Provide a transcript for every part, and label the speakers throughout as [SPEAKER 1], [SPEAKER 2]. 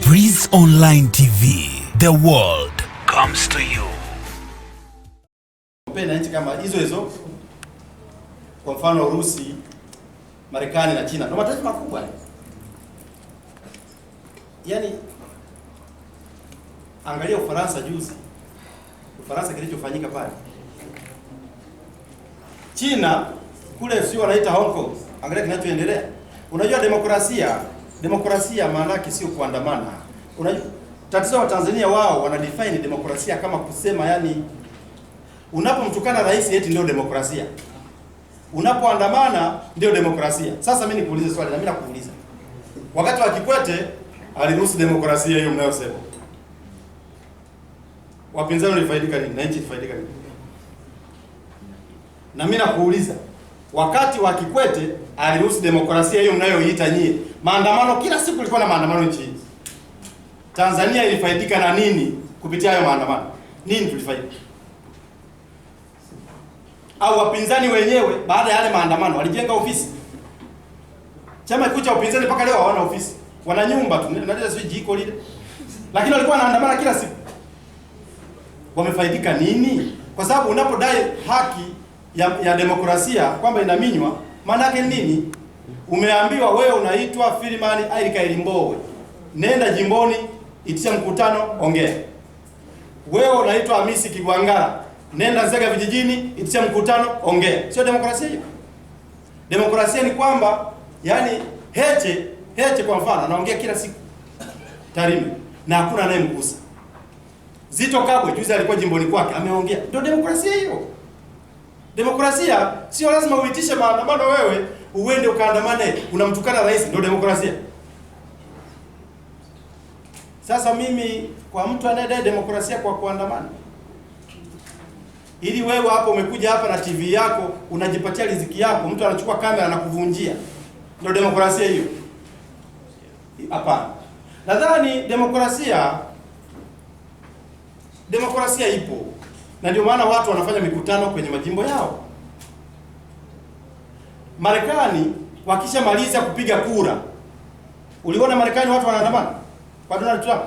[SPEAKER 1] Breeze Online TV, the world comes to you.
[SPEAKER 2] Mpenda nchi kama hizo kwa mfano Urusi, Marekani na China, ndio mataifa makubwa. Yaani angalia Ufaransa juzi. Ufaransa kilichofanyika pale. China kule sio wanaita Hong Kong. Angalia kinachoendelea. Unajua demokrasia maana yake sio kuandamana. Unajua tatizo wa Tanzania, wao wana define demokrasia kama kusema, yani unapomtukana rais eti ndio demokrasia, unapoandamana ndio demokrasia. Sasa mimi nikuulize swali, na mimi nakuuliza, wakati wa Kikwete aliruhusu demokrasia hiyo mnayosema, wapinzani walifaidika nini na nchi ilifaidika nini? Na mimi nakuuliza, wakati wa Kikwete aliruhusu demokrasia hiyo mnayoiita nyie, maandamano kila siku kulikuwa na maandamano nchi, Tanzania ilifaidika na nini kupitia hayo maandamano? Nini tulifaidika? Au wapinzani wenyewe baada ya yale maandamano walijenga ofisi? Chama kikuu cha upinzani mpaka leo hawana ofisi, wana nyumba tu, ndio sio jiko lile, lakini walikuwa wanaandamana kila siku. Wamefaidika nini? Kwa sababu unapodai haki ya demokrasia kwamba inaminywa, maana yake nini? Umeambiwa wewe unaitwa Filimani Ailika Ilimbowe, nenda jimboni, itisha mkutano, ongea. Wewe unaitwa Hamisi Kigwangala, nenda Nzega vijijini, itisha mkutano, ongea. Sio demokrasia hiyo. Demokrasia ni kwamba yani Heche kwa mfano anaongea kila siku Tarime na hakuna anayemgusa. Zito Kabwe juzi alikuwa jimboni kwake ameongea. Ndio demokrasia hiyo. Demokrasia sio lazima uitishe maandamano wewe uende ukaandamane unamtukana rais ndio demokrasia. Sasa mimi kwa mtu anayedai demokrasia kwa kuandamana, ili wewe hapo umekuja hapa na TV yako unajipatia riziki yako, mtu anachukua kamera na kuvunjia, ndio demokrasia hiyo? Hapana. Nadhani demokrasia ipo, na ndio maana watu wanafanya mikutano kwenye majimbo yao. Marekani wakishamaliza kupiga kura, uliona Marekani watu wanaandamana kwa Donald Trump,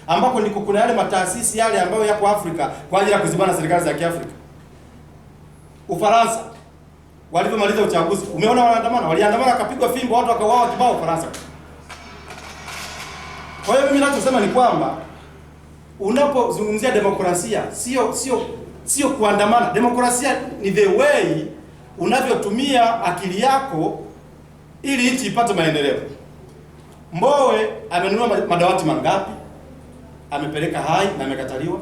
[SPEAKER 2] ambako ndiko kuna yale mataasisi yale ambayo yako Afrika kwa ajili ya kuzibana serikali za Kiafrika. Ufaransa walipomaliza uchaguzi, umeona wanaandamana, waliandamana wakapigwa fimbo, watu wakauawa kibao Ufaransa. Kwa hiyo mimi ninachosema ni kwamba unapozungumzia demokrasia sio kuandamana. Demokrasia ni the way unavyotumia akili yako ili nchi ipate maendeleo. Mbowe amenunua madawati mangapi? Amepeleka Hai na amekataliwa.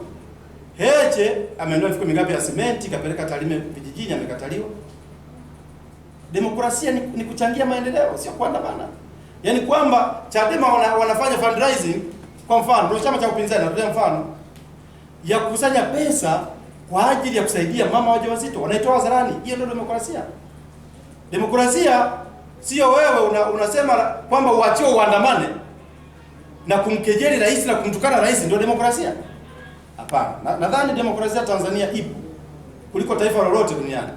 [SPEAKER 2] Heche amenunua mifuko mingapi ya simenti kapeleka Tarime vijijini, amekataliwa. Demokrasia ni kuchangia maendeleo, sio kuandamana. Yaani kwamba Chadema wanafanya fundraising kwa mfano, ndio chama cha upinzani natoa mfano ya kukusanya pesa kwa ajili ya kusaidia mama wajawazito, wanaitoa hadharani. Hiyo ndio demokrasia. Demokrasia sio wewe unasema kwamba uachiwe uandamane na kumkejeli rais na kumtukana rais ndio demokrasia. Hapana. Nadhani demokrasia Tanzania ipo kuliko taifa lolote duniani.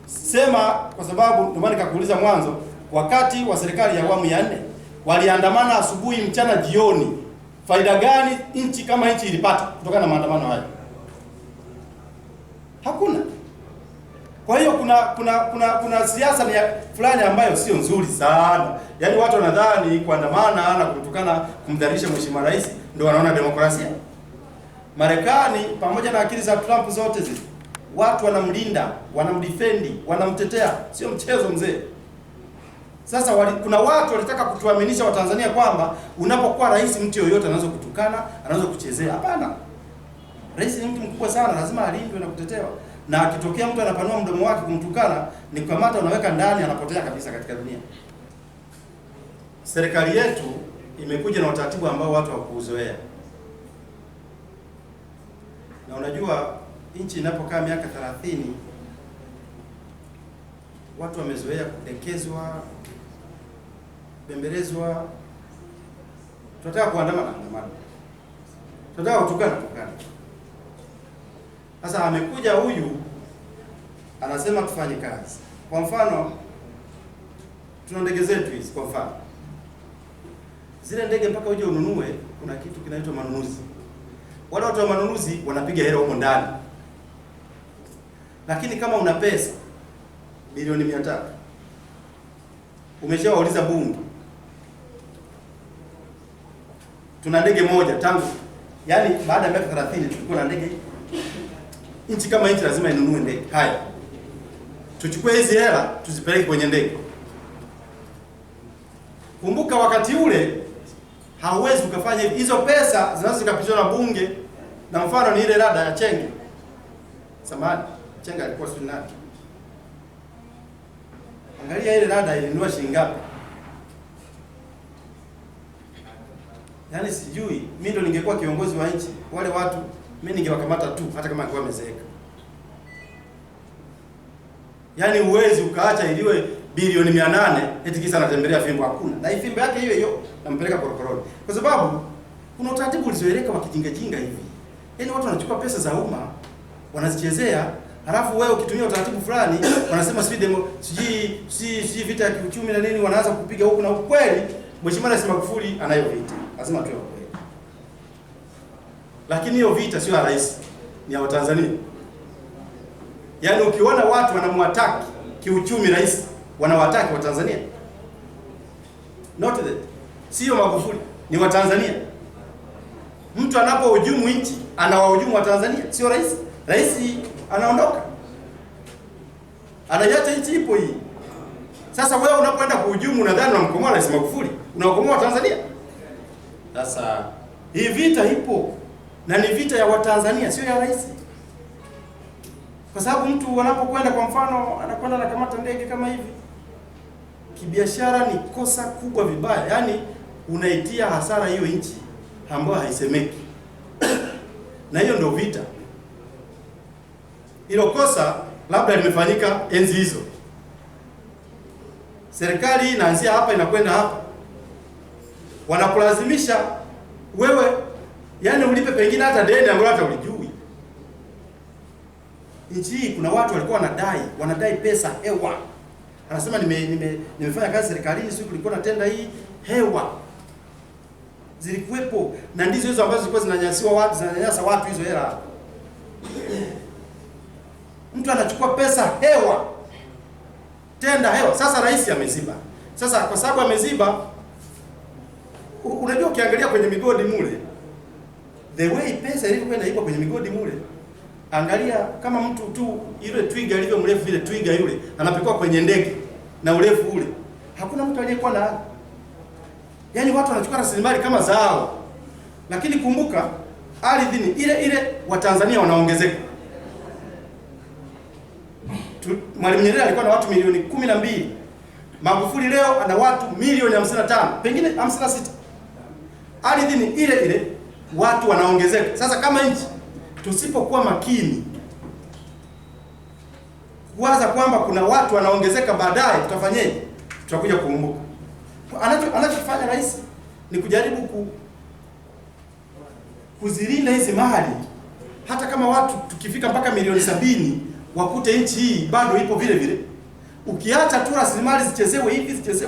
[SPEAKER 2] Sema kwa sababu ndio maana nikakuuliza mwanzo, wakati wa serikali ya awamu ya 4 waliandamana asubuhi, mchana, jioni. Faida gani nchi kama nchi ilipata kutokana na maandamano hayo? Hakuna. Kwa hiyo kuna siasa ni fulani ambayo sio nzuri sana. Yaani watu wanadhani kuandamana na kutukana, kumdhalilisha mheshimiwa rais ndio wanaona demokrasia. Marekani pamoja na akili za Trump zote zile, watu wanamlinda, wanamdefendi, wanamtetea, sio mchezo mzee. Sasa kuna watu walitaka kutuaminisha Watanzania kwamba unapokuwa rais mtu yoyote anaweza kutukana, anaweza kuchezea. Hapana. Rais ni mtu mkubwa sana, lazima alindwe na kutetewa. Na akitokea mtu anapanua mdomo wake kumtukana, ni kukamata, unaweka ndani, anapotea kabisa katika dunia. Serikali yetu imekuja na utaratibu ambao watu hawakuuzoea. Na unajua nchi inapokaa miaka 30 watu wamezoea kudekezwa, bembelezwa. Tunataka kuandamana, tunataka kutukana. Sasa amekuja huyu anasema tufanye kazi. Kwa mfano tuna ndege zetu hizi, kwa mfano Zile ndege mpaka uje ununue, kuna kitu kinaitwa manunuzi. Wale watu wa manunuzi wanapiga hela huko ndani. Lakini kama una pesa milioni 300, umeshawauliza bunge, tuna ndege moja tangu, yani baada ya miaka 30 tulikuwa na ndege. Nchi kama nchi lazima inunue ndege. Haya, tuchukue hizi hela tuzipeleke kwenye ndege. Kumbuka wakati ule hauwezi ukafanya hivi. Hizo pesa zinaweza zikapitishwa na bunge, na mfano ni ile rada ya Chenge. Samahani, Chenge alikuwa sio nani? Angalia ile rada ilinunua shilingi ngapi? Yaani sijui, mimi ndo ningekuwa kiongozi wa nchi, wale watu mimi ningewakamata tu hata kama angekuwa amezeeka. Yaani uwezi ukaacha iliwe bilioni 800 eti kisa anatembelea fimbo, hakuna. Na fimbo yake hiyo hiyo nampeleka korokoroni. Kwa sababu kuna utaratibu ulizoeleka wa kijinga jinga hivi. Yaani watu wanachukua pesa za umma wanazichezea, halafu wewe ukitumia utaratibu fulani wanasema sijui vita ya kiuchumi na nini, wanaanza kupiga huku na huku. Kweli Mheshimiwa Rais Magufuli anayo vita. Lazima tuwe kweli. Lakini hiyo vita sio ya rais, ni ya Watanzania. Yaani ukiona watu wanamwataki kiuchumi rais, wanawataki wa Tanzania. Note that. Sio Magufuli, ni wa Tanzania. Mtu anapohujumu nchi, anawahujumu wa Tanzania, sio rais. Rais anaondoka. Anaiacha nchi ipo hii. Sasa wewe unapoenda kuhujumu unadhani unamkomoa Rais Magufuli, unawakomoa Tanzania. Sasa hii vita ipo na ni vita ya Watanzania, sio ya rais. Kwa sababu mtu anapokwenda kwa mfano anakwenda na kamata ndege kama hivi, kibiashara ni kosa kubwa vibaya. Yaani unaitia hasara hiyo nchi ambayo haisemeki. Na hiyo ndio vita. Hilo kosa labda limefanyika enzi hizo. Serikali inaanzia hapa inakwenda hapa. Wanakulazimisha wewe, yani ulipe pengine hata deni ambalo hata ulijui. Nchi hii kuna watu walikuwa wanadai pesa hewa. Anasema nimefanya kazi serikalini, siku kulikuwa na tenda hii hewa. Zilikuwepo na ndizo hizo ambazo zilikuwa zinanyanyasa watu hizo hela. Mtu anachukua pesa hewa. Tenda hewa. Sasa rais ameziba. Sasa kwa sababu ameziba, unajua ukiangalia kwenye migodi mule, the way pesa ilivyokuwa inaibwa kwenye migodi mule, angalia kama mtu tu ile twiga ilivyo mrefu vile, twiga yule anapekwa kwenye ndege na urefu ule, hakuna mtu aliyekuwa na. Yaani watu wanachukua rasilimali kama zao. Lakini kumbuka ardhi ni ile wa Tanzania wanaongezeka. Mwalimu Nyerere alikuwa na watu milioni 12. Magufuli leo ana watu milioni 55, pengine 56. Ardhi ni ile watu wanaongezeka. Sasa kama nchi tusipokuwa makini kuwaza kwamba kuna watu wanaongezeka baadaye, tutafanyaje? Tutakuja kuumbuka. Anachofanya rais ni kujaribu kuzilinda hizi mali, hata kama watu tukifika mpaka milioni 70 wakute nchi hii bado ipo vile vile. Ukiacha tu rasilimali zichezewe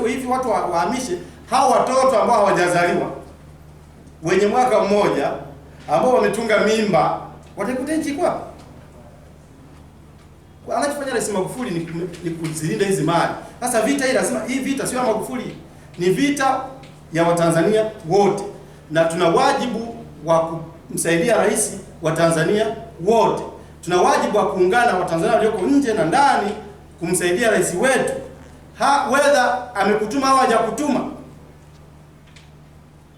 [SPEAKER 2] hivi, watu wahamishe hao watoto ambao hawajazaliwa wenye mwaka mmoja ambao wametunga mimba, watakuta nchi kwa. Anachofanya Rais Magufuli ni kuzilinda hizi mali. Sasa vita hii lazima, hii vita sio ya Magufuli, ni vita ya Watanzania wote, na tuna wajibu wa kumsaidia rais wa Tanzania wote. Tuna wajibu wa kuungana na Watanzania walioko nje na ndani kumsaidia rais wetu. Whether amekutuma au hajakutuma,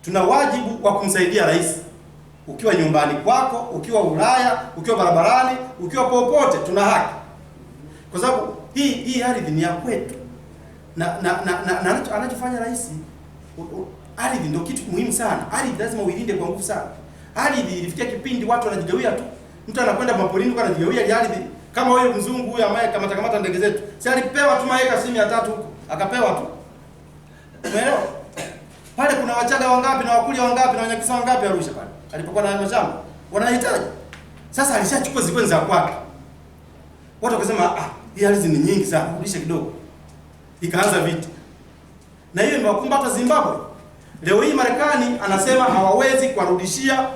[SPEAKER 2] tuna wajibu wa kumsaidia rais. Ukiwa nyumbani kwako, ukiwa Ulaya, ukiwa barabarani, ukiwa popote, tuna haki. Kwa sababu hii ardhi ni ya kwetu. Na anachofanya rais, ardhi ndio kitu muhimu sana. Ardhi lazima uilinde kwa nguvu sana. Ardhi ilifikia kipindi watu wanajigawia tu. Mtu anakwenda mapolini kwa anajigawia ardhi. Kama wewe mzungu huyu ambaye kamata ndege zetu, si alipewa tu maeka 300 huko, akapewa tu. Umeelewa? Pale kuna Wachaga wangapi na Wakulia wangapi na Wanyakisa wangapi Arusha pale? Alipokuwa na mashamba, wanahitaji. Sasa alishachukua zikoni za kwake. Watu wakasema hii ardhi ni nyingi sana, rudisha kidogo. Ikaanza vita. Na hiyo imewakumba hata Zimbabwe. Leo hii Marekani anasema hawawezi kuwarudishia,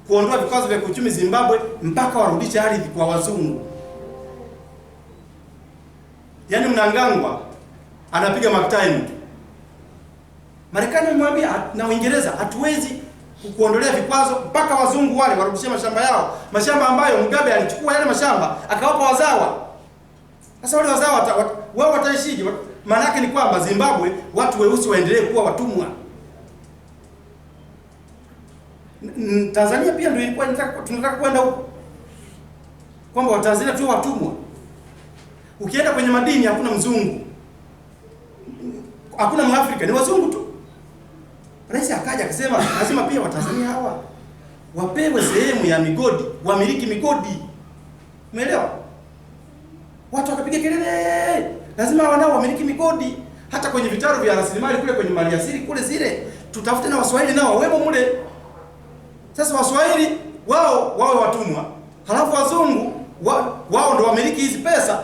[SPEAKER 2] kuondoa vikwazo vya kiuchumi Zimbabwe mpaka warudishe ardhi kwa wazungu. Yaani Mnangagwa anapiga mark time. Marekani amemwambia na Uingereza hatuwezi kuondolea vikwazo mpaka wazungu wale warudishie mashamba yao, mashamba ambayo Mugabe alichukua yale mashamba akawapa wazawa. Sasa wale wazawa wao wataishije? Maana yake ni kwamba Zimbabwe watu weusi waendelee kuwa watumwa. Tanzania pia ndio ilikuwa tunataka kwenda huko, kwamba Watanzania tu watumwa. Ukienda kwenye madini hakuna mzungu, hakuna Mwafrika, ni wazungu tu. Rais akaja akasema lazima pia Watanzania hawa wapewe sehemu ya migodi, wamiliki migodi. Umeelewa? Watu wakapiga kelele, lazima wanao wamiliki migodi. Hata kwenye vitaru vya rasilimali kule kwenye maliasili kule zile, tutafute na Waswahili nao wemo mule. Sasa Waswahili wao wawe watumwa, halafu wazungu wao ndio wamiliki hizi pesa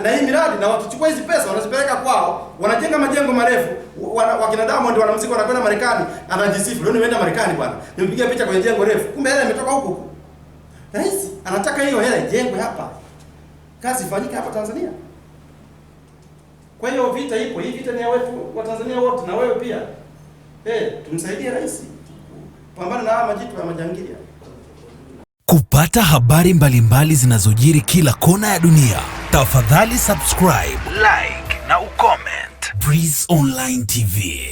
[SPEAKER 2] na hii miradi, na wakichukua hizi pesa wanazipeleka kwao, wanajenga majengo marefu. Wakina Diamond wanamuziki wanakwenda Marekani, anajisifu, leo nimeenda Marekani bwana, nimepiga picha kwenye jengo refu, kumbe hela imetoka huko. Rais anataka hiyo hela ijengwe hapa, kazi ifanyike hapa Tanzania. Kwa hiyo vita ipo, hii vita ni ya wetu wa Tanzania wote, na wewe pia. Tumsaidie rais pambana na haya majitu ya majangili.
[SPEAKER 1] Kupata habari mbalimbali zinazojiri kila kona ya dunia, tafadhali subscribe, like na ucomment. Breeze Online TV.